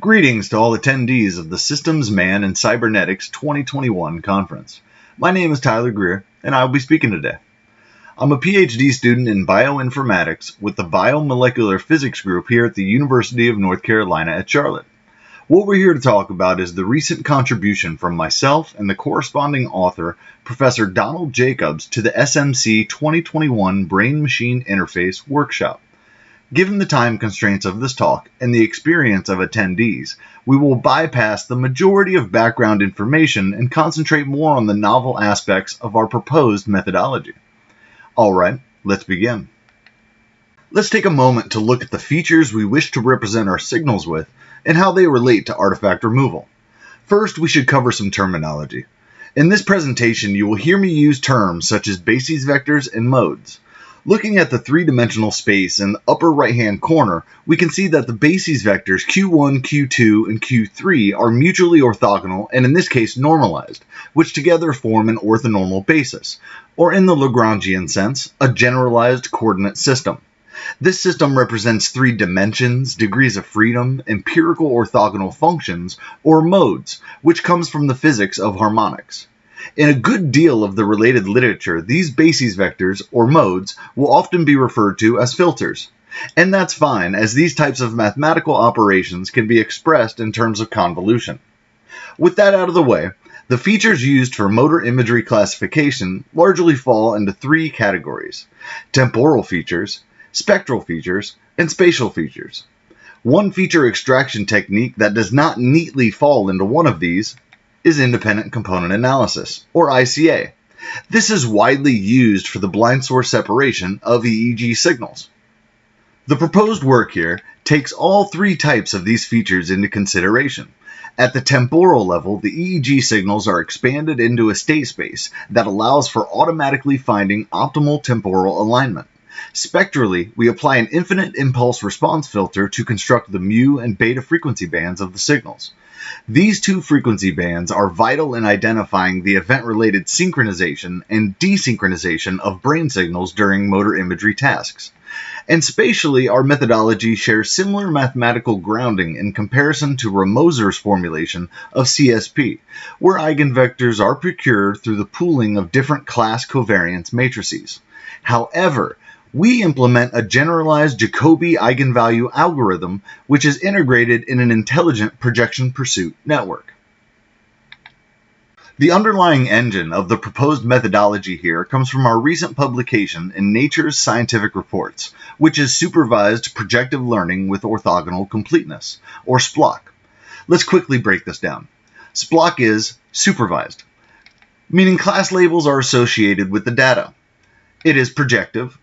Greetings to all attendees of the Systems, Man, and Cybernetics 2021 conference. My name is Tyler Grear, and I will be speaking today. I'm a PhD student in bioinformatics with the BioMolecular Physics Group here at the University of North Carolina at Charlotte. What we're here to talk about is the recent contribution from myself and the corresponding author, Professor Donald Jacobs, to the SMC 2021 Brain-Machine Interface Workshop. Given the time constraints of this talk and the experience of attendees, we will bypass the majority of background information and concentrate more on the novel aspects of our proposed methodology. Alright, let's begin. Let's take a moment to look at the features we wish to represent our signals with and how they relate to artifact removal. First, we should cover some terminology. In this presentation, you will hear me use terms such as basis vectors and modes. Looking at the three-dimensional space in the upper right-hand corner, we can see that the basis vectors Q1, Q2, and Q3 are mutually orthogonal and in this case normalized, which together form an orthonormal basis, or in the Lagrangian sense, a generalized coordinate system. This system represents three dimensions, degrees of freedom, empirical orthogonal functions, or modes, which comes from the physics of harmonics. In a good deal of the related literature, these basis vectors, or modes, will often be referred to as filters. And that's fine, as these types of mathematical operations can be expressed in terms of convolution. With that out of the way, the features used for motor imagery classification largely fall into three categories: temporal features, spectral features, and spatial features. One feature extraction technique that does not neatly fall into one of these is independent component analysis, or ICA. This is widely used for the blind source separation of EEG signals. The proposed work here takes all three types of these features into consideration. At the temporal level, the EEG signals are expanded into a state space that allows for automatically finding optimal temporal alignment. Spectrally, we apply an infinite impulse response filter to construct the mu and beta frequency bands of the signals. These two frequency bands are vital in identifying the event-related synchronization and desynchronization of brain signals during motor imagery tasks. And spatially, our methodology shares similar mathematical grounding in comparison to Ramoser's formulation of CSP, where eigenvectors are procured through the pooling of different class covariance matrices. However, we implement a generalized Jacobi eigenvalue algorithm which is integrated in an intelligent projection pursuit network. The underlying engine of the proposed methodology here comes from our recent publication in Nature's Scientific Reports, which is supervised projective learning with orthogonal completeness, or SPLOC. Let's quickly break this down. SPLOC is supervised, meaning class labels are associated with the data. It is projective,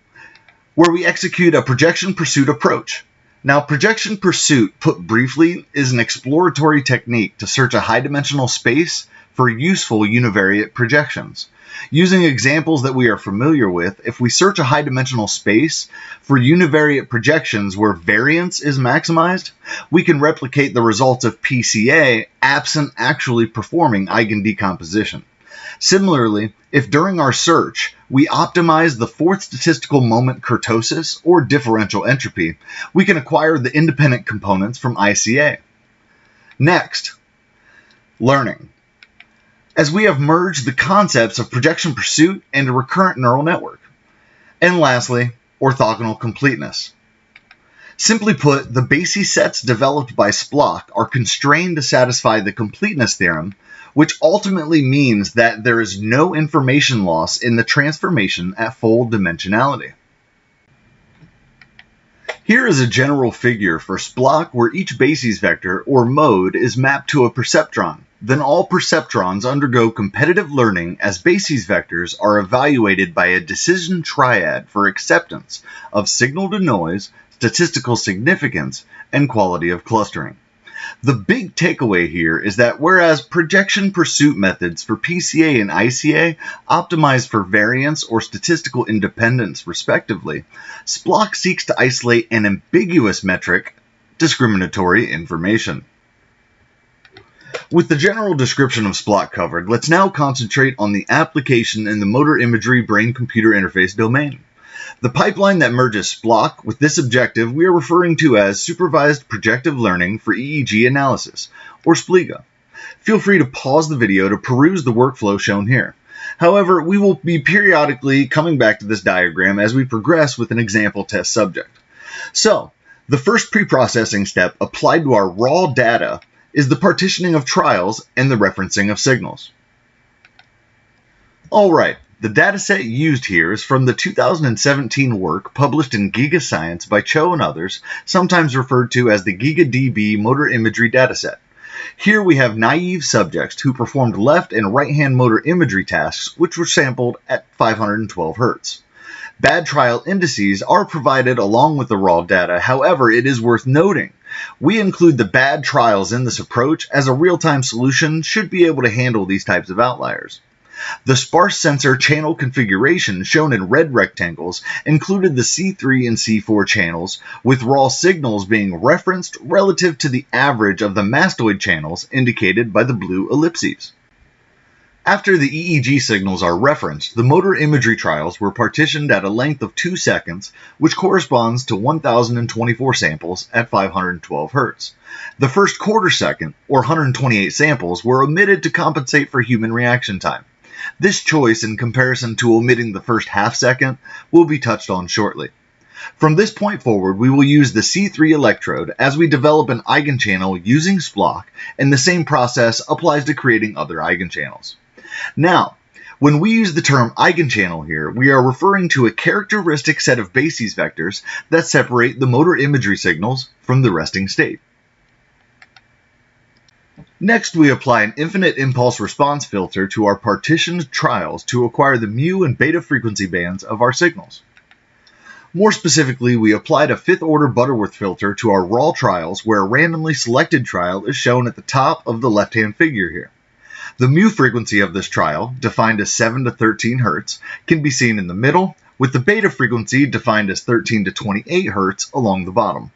where we execute a projection pursuit approach. Now, projection pursuit, put briefly, is an exploratory technique to search a high-dimensional space for useful univariate projections. Using examples that we are familiar with, if we search a high-dimensional space for univariate projections where variance is maximized, we can replicate the results of PCA absent actually performing eigendecomposition. Similarly, if during our search we optimize the fourth statistical moment kurtosis or differential entropy, we can acquire the independent components from ICA. Next, learning, as we have merged the concepts of projection pursuit and a recurrent neural network. And lastly, orthogonal completeness. Simply put, the basis sets developed by SPLOC are constrained to satisfy the completeness theorem, which ultimately means that there is no information loss in the transformation at full dimensionality. Here is a general figure for SPLOC where each basis vector, or mode, is mapped to a perceptron. Then all perceptrons undergo competitive learning as basis vectors are evaluated by a decision triad for acceptance of signal to noise, statistical significance, and quality of clustering. The big takeaway here is that whereas projection pursuit methods for PCA and ICA optimize for variance or statistical independence respectively, SPLOC seeks to isolate an ambiguous metric, discriminatory information. With the general description of SPLOC covered, let's now concentrate on the application in the motor imagery brain-computer interface domain. The pipeline that merges SPLOCK with this objective we are referring to as Supervised Projective Learning for EEG Analysis, or SPLEEGA. Feel free to pause the video to peruse the workflow shown here. However, we will be periodically coming back to this diagram as we progress with an example test subject. So, the first pre-processing step applied to our raw data is the partitioning of trials and the referencing of signals. Alright, the dataset used here is from the 2017 work published in Giga Science by Cho and others, sometimes referred to as the GigaDB motor imagery dataset. Here we have naive subjects who performed left and right-hand motor imagery tasks, which were sampled at 512 Hz. Bad trial indices are provided along with the raw data. However, it is worth noting, we include the bad trials in this approach as a real-time solution should be able to handle these types of outliers. The sparse sensor channel configuration shown in red rectangles included the C3 and C4 channels, with raw signals being referenced relative to the average of the mastoid channels indicated by the blue ellipses. After the EEG signals are referenced, the motor imagery trials were partitioned at a length of 2 seconds, which corresponds to 1,024 samples at 512 Hz. The first quarter second, or 128 samples, were omitted to compensate for human reaction time. This choice, in comparison to omitting the first half second, will be touched on shortly. From this point forward, we will use the C3 electrode as we develop an eigenchannel using SPLOCK, and the same process applies to creating other eigenchannels. Now, when we use the term eigenchannel here, we are referring to a characteristic set of basis vectors that separate the motor imagery signals from the resting state. Next, we apply an infinite impulse response filter to our partitioned trials to acquire the mu and beta frequency bands of our signals. More specifically, we applied a fifth-order Butterworth filter to our raw trials where a randomly selected trial is shown at the top of the left-hand figure here. The mu frequency of this trial, defined as 7 to 13 Hz, can be seen in the middle, with the beta frequency defined as 13 to 28 Hz along the bottom.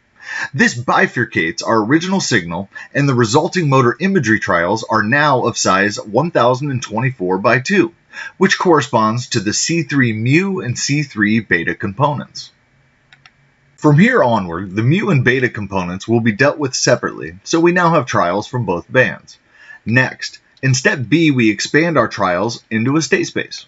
This bifurcates our original signal, and the resulting motor imagery trials are now of size 1024 by 2, which corresponds to the C3 mu and C3 beta components. From here onward, the mu and beta components will be dealt with separately, so we now have trials from both bands. Next, in step B, we expand our trials into a state space.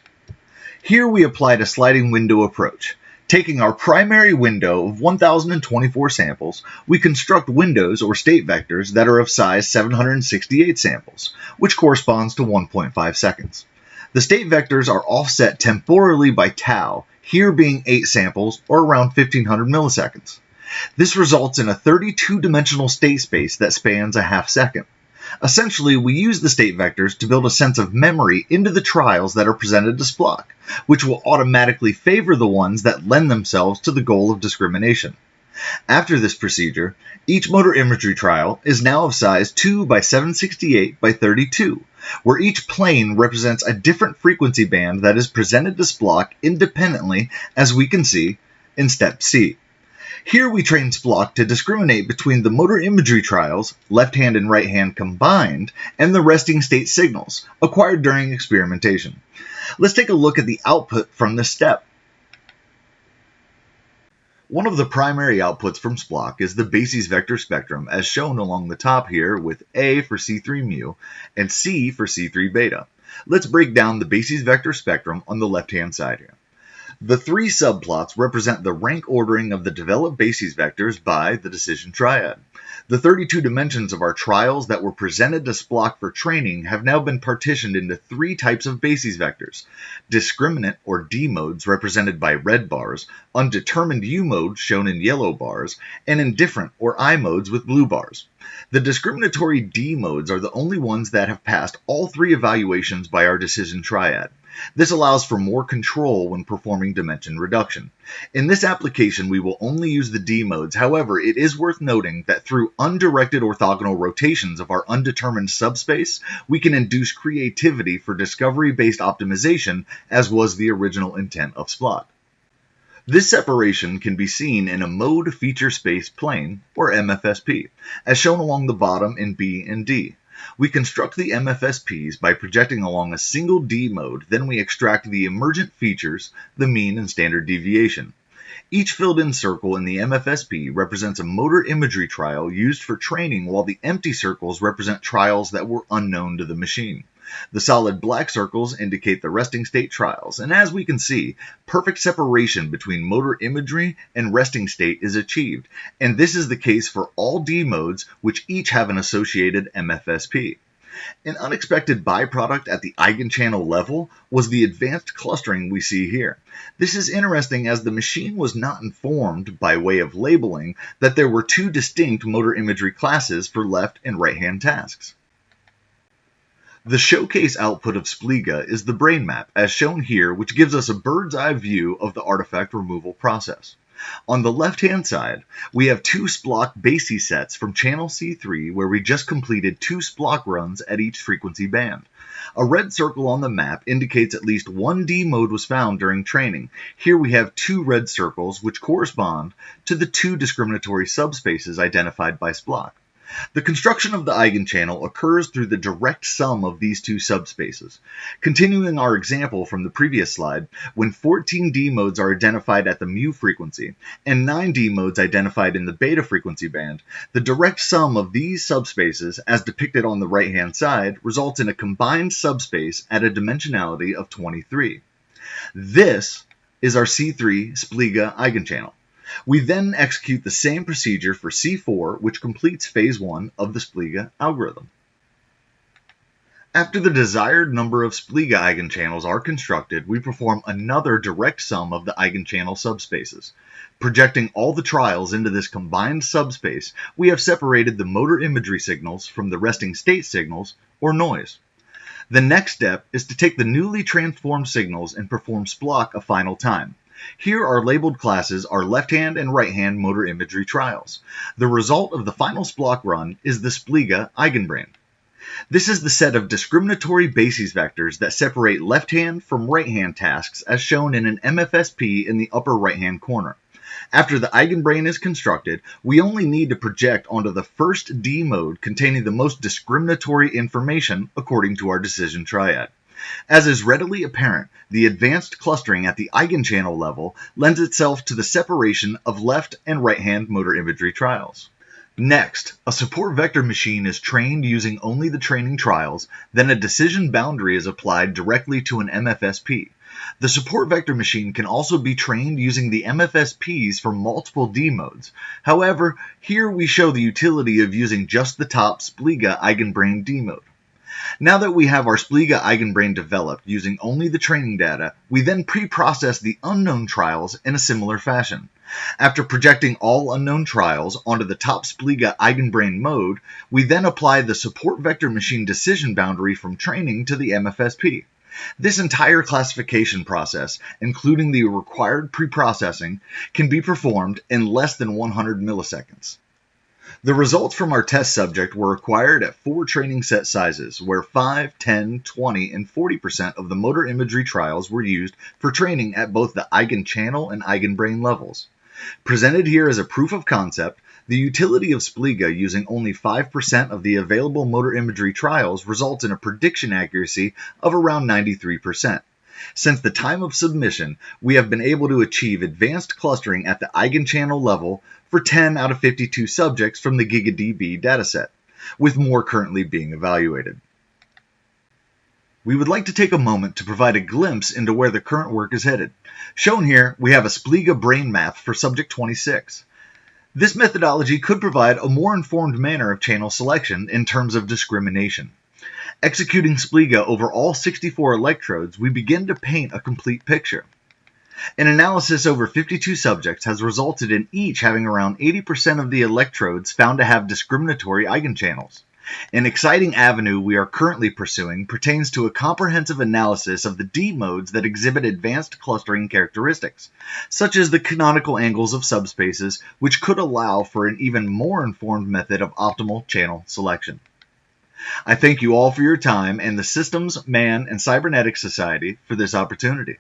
Here we applied a sliding window approach. Taking our primary window of 1024 samples, we construct windows or state vectors that are of size 768 samples, which corresponds to 1.5 seconds. The state vectors are offset temporally by tau, here being 8 samples or around 1500 milliseconds. This results in a 32-dimensional state space that spans a half second. Essentially, we use the state vectors to build a sense of memory into the trials that are presented to SPLOCK, which will automatically favor the ones that lend themselves to the goal of discrimination. After this procedure, each motor imagery trial is now of size 2 by 768 by 32, where each plane represents a different frequency band that is presented to SPLOCK independently, as we can see in step C. Here we train SPLOCK to discriminate between the motor imagery trials, left hand and right hand combined, and the resting state signals acquired during experimentation. Let's take a look at the output from this step. One of the primary outputs from SPLOCK is the basis vector spectrum as shown along the top here with A for C3 mu and C for C3 beta. Let's break down the basis vector spectrum on the left hand side here. The 3 subplots represent the rank ordering of the developed basis vectors by the decision triad. The 32 dimensions of our trials that were presented to SPLOCK for training have now been partitioned into 3 types of basis vectors: discriminant or D modes represented by red bars, undetermined U modes shown in yellow bars, and indifferent or I modes with blue bars. The discriminatory D modes are the only ones that have passed all 3 evaluations by our decision triad. This allows for more control when performing dimension reduction. In this application, we will only use the D modes. However, it is worth noting that through undirected orthogonal rotations of our undetermined subspace, we can induce creativity for discovery-based optimization, as was the original intent of SPLOCK. This separation can be seen in a mode feature space plane, or MFSP, as shown along the bottom in B and D. We construct the MFSPs by projecting along a single D mode, then we extract the emergent features, the mean and standard deviation. Each filled-in circle in the MFSP represents a motor imagery trial used for training, while the empty circles represent trials that were unknown to the machine. The solid black circles indicate the resting state trials, and as we can see, perfect separation between motor imagery and resting state is achieved, and this is the case for all D modes, which each have an associated MFSP. An unexpected byproduct at the eigenchannel level was the advanced clustering we see here. This is interesting as the machine was not informed, by way of labeling, that there were two distinct motor imagery classes for left and right-hand tasks. The showcase output of SPLEEGA is the brain map, as shown here, which gives us a bird's eye view of the artifact removal process. On the left-hand side, we have two SPLOCK BASIS sets from channel C3 where we just completed two SPLOCK runs at each frequency band. A red circle on the map indicates at least one D mode was found during training. Here we have two red circles which correspond to the two discriminatory subspaces identified by SPLOCK. The construction of the eigenchannel occurs through the direct sum of these two subspaces. Continuing our example from the previous slide, when 14 D modes are identified at the mu frequency and 9 D modes identified in the beta frequency band, the direct sum of these subspaces, as depicted on the right-hand side, results in a combined subspace at a dimensionality of 23. This is our C3 SPLEEGA eigenchannel. We then execute the same procedure for C4, which completes phase 1 of the SPLEEGA algorithm. After the desired number of SPLEEGA eigenchannels are constructed, we perform another direct sum of the eigenchannel subspaces. Projecting all the trials into this combined subspace, we have separated the motor imagery signals from the resting state signals, or noise. The next step is to take the newly transformed signals and perform SPLOCK a final time. Here our labeled classes are left-hand and right-hand motor imagery trials. The result of the final SPLOCK run is the SPLEEGA eigenbrain. This is the set of discriminatory basis vectors that separate left-hand from right-hand tasks as shown in an MFSP in the upper right-hand corner. After the eigenbrain is constructed, we only need to project onto the first D mode containing the most discriminatory information according to our decision triad. As is readily apparent, the advanced clustering at the eigenchannel level lends itself to the separation of left and right-hand motor imagery trials. Next, a support vector machine is trained using only the training trials, then a decision boundary is applied directly to an MFSP. The support vector machine can also be trained using the MFSPs for multiple D modes. However, here we show the utility of using just the top SPLEEGA eigenbrain D mode. Now that we have our SPLEEGA eigenbrain developed using only the training data, we then pre-process the unknown trials in a similar fashion. After projecting all unknown trials onto the top SPLEEGA eigenbrain mode, we then apply the support vector machine decision boundary from training to the MFSP. This entire classification process, including the required pre-processing, can be performed in less than 100 milliseconds. The results from our test subject were acquired at 4 training set sizes, where 5, 10, 20, and 40% of the motor imagery trials were used for training at both the eigenchannel and eigenbrain levels. Presented here as a proof of concept, the utility of SPLEEGA using only 5% of the available motor imagery trials results in a prediction accuracy of around 93%. Since the time of submission, we have been able to achieve advanced clustering at the eigenchannel level for 10 out of 52 subjects from the GigaDB dataset, with more currently being evaluated. We would like to take a moment to provide a glimpse into where the current work is headed. Shown here, we have a SPLEEGA brain map for subject 26. This methodology could provide a more informed manner of channel selection in terms of discrimination. Executing SPLEEGA over all 64 electrodes, we begin to paint a complete picture. An analysis over 52 subjects has resulted in each having around 80% of the electrodes found to have discriminatory eigenchannels. An exciting avenue we are currently pursuing pertains to a comprehensive analysis of the D modes that exhibit advanced clustering characteristics, such as the canonical angles of subspaces, which could allow for an even more informed method of optimal channel selection. I thank you all for your time and the Systems, Man, and Cybernetics Society for this opportunity.